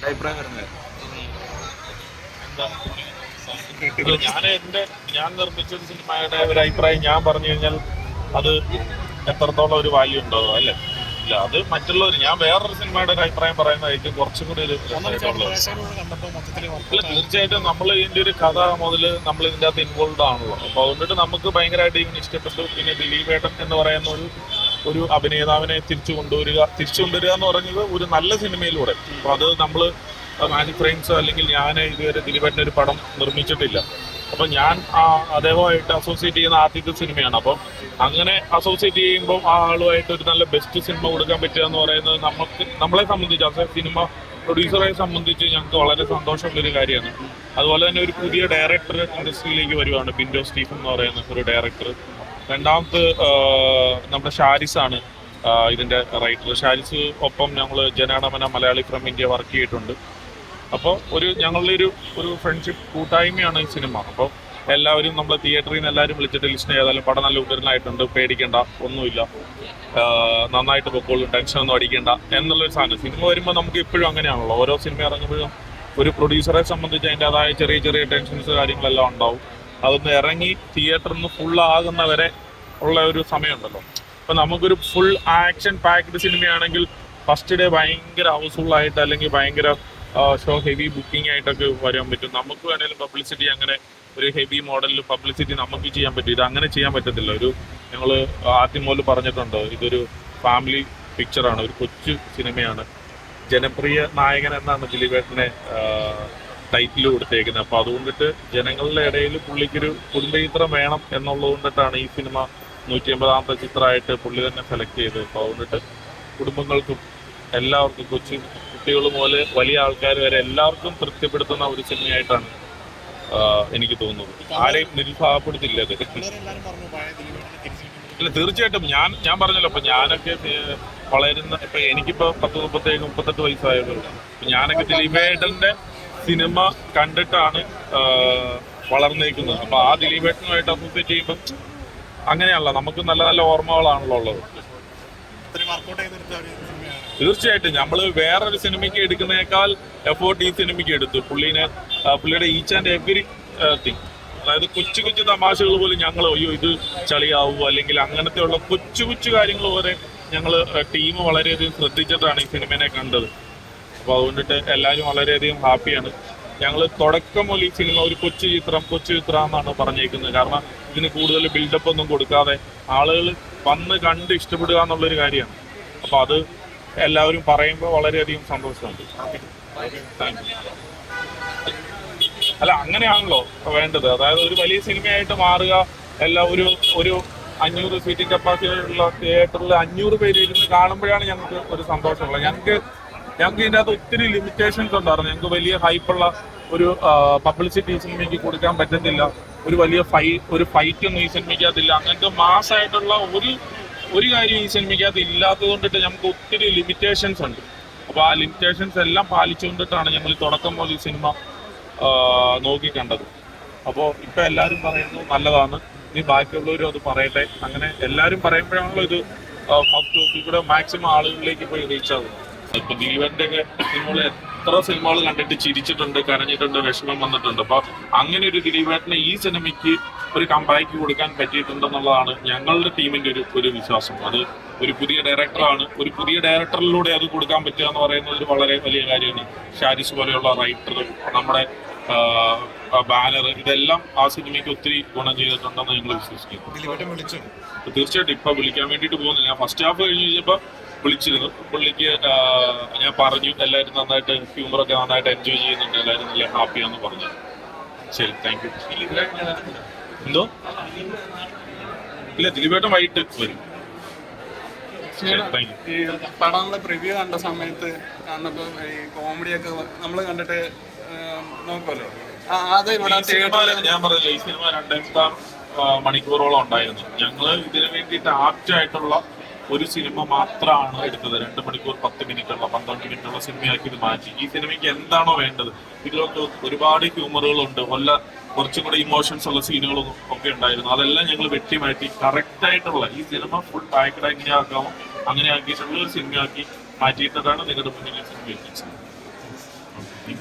അഭിപ്രായം വരുന്നത് ഞാൻ നിർമ്മിച്ച ഒരു സിനിമയുടെ ഒരു അഭിപ്രായം ഞാൻ പറഞ്ഞു കഴിഞ്ഞാൽ അത് എത്രത്തോളം ഒരു വാല്യൂ ഉണ്ടാവും അല്ലേ? ഇല്ല, അത് മറ്റുള്ളവർ ഞാൻ വേറൊരു സിനിമയുടെ ഒരു അഭിപ്രായം പറയുന്നതായിരിക്കും കുറച്ചും കൂടി ഒരു അല്ല. തീർച്ചയായിട്ടും നമ്മൾ ഇതിന്റെ ഒരു കഥ മുതൽ നമ്മൾ ഇതിന്റെ അകത്ത് ഇൻവോൾവ് ആണല്ലോ. അപ്പൊ അതുകൊണ്ടിട്ട് നമുക്ക് ഭയങ്കരമായിട്ട് ഇതിന് ഇഷ്ടപ്പെട്ടു. പിന്നെ ദിലീപേട്ടൻ എന്ന് പറയുന്ന ഒരു അഭിനേതാവിനെ തിരിച്ചു കൊണ്ടുവരിക എന്ന് പറയുന്നത് ഒരു നല്ല സിനിമയിലൂടെ. അപ്പൊ അത് നമ്മള് മാജിക് ഫ്രെയിംസ് അല്ലെങ്കിൽ ഞാൻ ഇതുവരെ ദിലീപേട്ടൻ്റെ ഒരു പടം നിർമ്മിച്ചിട്ടില്ല. അപ്പൊ ഞാൻ അദ്ദേഹമായിട്ട് അസോസിയേറ്റ് ചെയ്യുന്ന ആദ്യത്തെ സിനിമയാണ്. അപ്പം അങ്ങനെ അസോസിയേറ്റ് ചെയ്യുമ്പോൾ ആ ആളുമായിട്ട് ഒരു നല്ല ബെസ്റ്റ് സിനിമ കൊടുക്കാൻ പറ്റുക എന്ന് പറയുന്നത് നമ്മളെ സംബന്ധിച്ച് അസ സിനിമ പ്രൊഡ്യൂസറെ സംബന്ധിച്ച് ഞങ്ങൾക്ക് വളരെ സന്തോഷമുള്ളൊരു കാര്യമാണ്. അതുപോലെ തന്നെ ഒരു പുതിയ ഡയറക്ടർ ഇൻഡസ്ട്രിയിലേക്ക് വരുവാണ്, ബിൻഡോ സ്റ്റീഫൻ എന്ന് പറയുന്ന ഒരു ഡയറക്ടർ. രണ്ടാമത് നമ്മുടെ ഷാരിസാണ് ഇതിന്റെ റൈറ്റർ. ഷാരിസ് ഒപ്പം ഞങ്ങൾ Jana Gana Mana Malayali from India work ചെയ്തിട്ടുണ്ട്. അപ്പോൾ ഞങ്ങളുടെ ഒരു ഫ്രണ്ട്ഷിപ്പ് കൂട്ടായ്മയാണ് ഈ സിനിമ. അപ്പോൾ എല്ലാവരും നമ്മൾ തിയേറ്ററിൽ നിന്ന് എല്ലാവരും വിളിച്ചിട്ട് ലിസ്റ്റ് ചെയ്താലും പടം നല്ല ഉഗ്രനായിട്ടുണ്ട്, പേടിക്കേണ്ട ഒന്നുമില്ല, നന്നായിട്ട് പൊക്കോളും, ടെൻഷനൊന്നും അടിക്കേണ്ട എന്നുള്ളൊരു സാധനം. സിനിമ വരുമ്പോൾ നമുക്ക് ഇപ്പോഴും അങ്ങനെയാണല്ലോ, ഓരോ സിനിമ ഇറങ്ങുമ്പോഴും ഒരു പ്രൊഡ്യൂസറെ സംബന്ധിച്ച് അതിൻ്റെതായ ചെറിയ ചെറിയ ടെൻഷൻസ് കാര്യങ്ങളെല്ലാം ഉണ്ടാവും. അതൊന്ന് ഇറങ്ങി തിയേറ്ററിൽ നിന്ന് ഫുള്ളാകുന്നവരെ ഉള്ള ഒരു സമയമുണ്ടല്ലോ. അപ്പോൾ നമുക്കൊരു ഫുൾ ആക്ഷൻ പാക്ഡ് സിനിമയാണെങ്കിൽ ഫസ്റ്റ് ഡേ ഭയങ്കര ഹൗസ്ഫുള്ളായിട്ട് അല്ലെങ്കിൽ ഭയങ്കര ഷോ ഹെവി ബുക്കിംഗ് ആയിട്ടൊക്കെ വരാൻ പറ്റും. നമുക്ക് വേണേലും പബ്ലിസിറ്റി അങ്ങനെ ഒരു ഹെവി മോഡലിൽ പബ്ലിസിറ്റി നമുക്ക് ചെയ്യാൻ പറ്റും. ഇത് അങ്ങനെ ചെയ്യാൻ പറ്റത്തില്ല. ഞങ്ങൾ ആദ്യം മുതൽ പറഞ്ഞിട്ടുണ്ട്, ഇതൊരു ഫാമിലി പിക്ചറാണ്, ഒരു കൊച്ചു സിനിമയാണ്. ജനപ്രിയ നായകൻ എന്നാണ് ദിലീപേട്ടനെ ടൈറ്റിൽ കൊടുത്തേക്കുന്നത്. അപ്പോൾ അതുകൊണ്ടിട്ട് ജനങ്ങളുടെ ഇടയിൽ പുള്ളിക്കൊരു കുടുംബചിത്രം വേണം എന്നുള്ളത് കൊണ്ടിട്ടാണ് ഈ സിനിമ 150ാമത്തെ ചിത്രമായിട്ട് പുള്ളി തന്നെ സെലക്ട് ചെയ്തത്. അപ്പോൾ അതുകൊണ്ടിട്ട് കുടുംബങ്ങൾക്കും എല്ലാവർക്കും, കൊച്ചു കുട്ടികൾ മുതൽ വലിയ ആൾക്കാർ വരെ എല്ലാവർക്കും തൃപ്തിപ്പെടുത്തുന്ന ഒരു സിനിമയായിട്ടാണ് എനിക്ക് തോന്നുന്നത്. ആരെയും നിരുത്സാഹപ്പെടുത്തില്ല അത്. ഇല്ല, തീർച്ചയായിട്ടും ഞാൻ പറഞ്ഞല്ലോ, ഇപ്പൊ ഞാനൊക്കെ വളരുന്ന ഇപ്പൊ എനിക്കിപ്പോ 37-38 വയസ്സായുള്ളൂ. ഞാനൊക്കെ ദിലീപേട്ടന്റെ സിനിമ കണ്ടിട്ടാണ് വളർന്നേക്കുന്നത്. അപ്പൊ ആ ദിലീപേട്ടനുമായിട്ട് അസോസിയേറ്റ് ചെയ്യുമ്പോൾ അങ്ങനെയല്ല, നമുക്ക് നല്ല നല്ല ഓർമ്മകളാണല്ലോ ഉള്ളത്. തീർച്ചയായിട്ടും നമ്മൾ വേറൊരു സിനിമയ്ക്ക് എടുക്കുന്നേക്കാൾ എഫേർട്ട് ഈ സിനിമയ്ക്ക് എടുത്തു. പുള്ളിയുടെ ഈച്ച് ആൻഡ് എവറി തിങ്, അതായത് കൊച്ചു കൊച്ചു തമാശകൾ പോലും ഞങ്ങൾ ഇത് ചളിയാവുമോ അല്ലെങ്കിൽ അങ്ങനത്തെ ഉള്ള കൊച്ചു കൊച്ചു കാര്യങ്ങൾ വരെ ഞങ്ങൾ ടീം വളരെയധികം ശ്രദ്ധിച്ചിട്ടാണ് ഈ സിനിമയെ കണ്ടത്. അപ്പോൾ അതുകൊണ്ടിട്ട് എല്ലാവരും വളരെയധികം ഹാപ്പിയാണ്. ഞങ്ങൾ തുടക്കം മുതൽ ഈ സിനിമ ഒരു കൊച്ചു ചിത്രം എന്നാണ് പറഞ്ഞേക്കുന്നത്. കാരണം ഇതിന് കൂടുതൽ ബിൽഡപ്പ് ഒന്നും കൊടുക്കാതെ ആളുകൾ വന്ന് കണ്ട് ഇഷ്ടപ്പെടുക എന്നുള്ളൊരു കാര്യമാണ്. അപ്പോൾ അത് എല്ലാവരും പറയുമ്പോൾ വളരെയധികം സന്തോഷമുണ്ട്. അല്ല, അങ്ങനെയാണല്ലോ വേണ്ടത്. അതായത് ഒരു വലിയ സിനിമയായിട്ട് മാറുക, എല്ലാം ഒരു 500 സീറ്റിംഗ് കപ്പാസിറ്റി ഉള്ള തിയേറ്ററിൽ 500 പേര് ഇരുന്ന് കാണുമ്പോഴാണ് ഞങ്ങൾക്ക് ഒരു സന്തോഷമുള്ളത്. ഞങ്ങൾക്ക് ഇതിൻ്റെ അകത്ത് ഒത്തിരി ലിമിറ്റേഷൻസ് ഉണ്ടായിരുന്നു. ഞങ്ങൾക്ക് വലിയ ഹൈപ്പുള്ള ഒരു പബ്ലിസിറ്റി ഈ സിനിമയ്ക്ക് കൊടുക്കാൻ പറ്റത്തില്ല. ഒരു വലിയ ഫൈറ്റ് ഒന്നും ഈ സിനിമയ്ക്കകത്തില്ല. അങ്ങനത്തെ മാസ്സായിട്ടുള്ള ഒരു കാര്യം ഈ സിനിമയ്ക്കകത്ത് ഇല്ലാത്തത് കൊണ്ടിട്ട് നമുക്ക് ഒത്തിരി ലിമിറ്റേഷൻസ് ഉണ്ട്. അപ്പോൾ ആ ലിമിറ്റേഷൻസ് എല്ലാം പാലിച്ചുകൊണ്ടിട്ടാണ് ഞങ്ങൾ തുടക്കം മുതൽ ഈ സിനിമ നോക്കിക്കണ്ടത്. അപ്പോൾ ഇപ്പം എല്ലാവരും പറയുന്നത് നല്ലതാണ്, ഇനി ബാക്കിയുള്ളവരും അത് പറയട്ടെ. അങ്ങനെ എല്ലാവരും പറയുമ്പോഴാണല്ലോ ഇത് മൗത്ത് ടോക്കിൽ കൂടെ മാക്സിമം ആളുകളിലേക്ക് പോയി റീച്ച് ആകും. ഇപ്പൊ ദിലീപന്റെ ഒക്കെ സിനിമകൾ എത്ര സിനിമകൾ കണ്ടിട്ട് ചിരിച്ചിട്ടുണ്ട്, കരഞ്ഞിട്ടുണ്ട്, വിഷമം വന്നിട്ടുണ്ട്. അപ്പൊ അങ്ങനെ ഒരു ദിലീപേട്ടനെ ഈ സിനിമയ്ക്ക് ഒരു കമ്പാക്ക് കൊടുക്കാൻ പറ്റിയിട്ടുണ്ടെന്നുള്ളതാണ് ഞങ്ങളുടെ ടീമിന്റെ ഒരു വിശ്വാസം. അത് ഒരു പുതിയ ഡയറക്ടറാണ്, ഒരു പുതിയ ഡയറക്ടറിലൂടെ അത് കൊടുക്കാൻ പറ്റുക എന്ന് പറയുന്നത് ഒരു വളരെ വലിയ കാര്യമാണ്. ഷാരിസ് പോലെയുള്ള റൈറ്റർ, നമ്മുടെ ബാനർ, ഇതെല്ലാം ആ സിനിമയ്ക്ക് ഒത്തിരി ഗുണം ചെയ്തിട്ടുണ്ടെന്ന് ഞങ്ങൾ വിശ്വസിക്കുന്നു. തീർച്ചയായിട്ടും ഇപ്പൊ വിളിക്കാൻ വേണ്ടിയിട്ട് പോകുന്നില്ല. ഞാൻ ഫസ്റ്റ് ഹാഫ് കഴിഞ്ഞ് കഴിഞ്ഞപ്പോൾ വിളിച്ചിരുന്നു. പുള്ളിക്ക് ഞാൻ പറഞ്ഞു എല്ലാവരും നന്നായിട്ട് ഹ്യൂമറൊക്കെ നന്നായിട്ട് എൻജോയ് ചെയ്യുന്നുണ്ട്, എല്ലാവരും നല്ല ഹാപ്പിയാന്ന് പറഞ്ഞു. ശരി, താങ്ക് യു. എന്തോ ഇല്ല, ദിലീപേട്ടൻ വൈകിട്ട് വരും. ഈ പടങ്ങളുടെ പ്രിവ്യൂ കണ്ട സമയത്ത് കണ്ടപ്പോൾ ഈ കോമഡിയൊക്കെ നമ്മൾ കണ്ടിട്ട് നോക്കുമല്ലോ, അത് ഇവിടെ ഞാൻ പറഞ്ഞില്ല, ഈ സിനിമ 2.5 മണിക്കൂറോളം ഉണ്ടായിരുന്നു. ഞങ്ങള് ഇതിനു വേണ്ടിയിട്ട് ആപ്റ്റായിട്ടുള്ള ഒരു സിനിമ മാത്രമാണ് എടുത്തത്. 2 മണിക്കൂർ 10 മിനിറ്റുള്ള 12 മിനിറ്റുള്ള സിനിമയാക്കി ഇത് മാറ്റി. ഈ സിനിമയ്ക്ക് എന്താണോ വേണ്ടത്, ഇതിലൊക്കെ ഒരുപാട് ഹ്യൂമറുകളുണ്ട്, കുറച്ചും കൂടെ ഇമോഷൻസ് ഉള്ള സീനുകളും ഒക്കെ ഉണ്ടായിരുന്നു. അതെല്ലാം ഞങ്ങൾ വെട്ടിമാറ്റി കറക്റ്റ് ആയിട്ടുള്ള ഈ സിനിമ ഫുൾ പാക്കഡ് എങ്ങനെയാക്കാമോ അങ്ങനെ ആക്കിയിട്ടുള്ള ഒരു സിനിമയാക്കി മാറ്റിയിട്ടാണ് നിങ്ങളുടെ മുന്നിൽ സിനിമ എത്തിച്ചത്. ഓക്കെ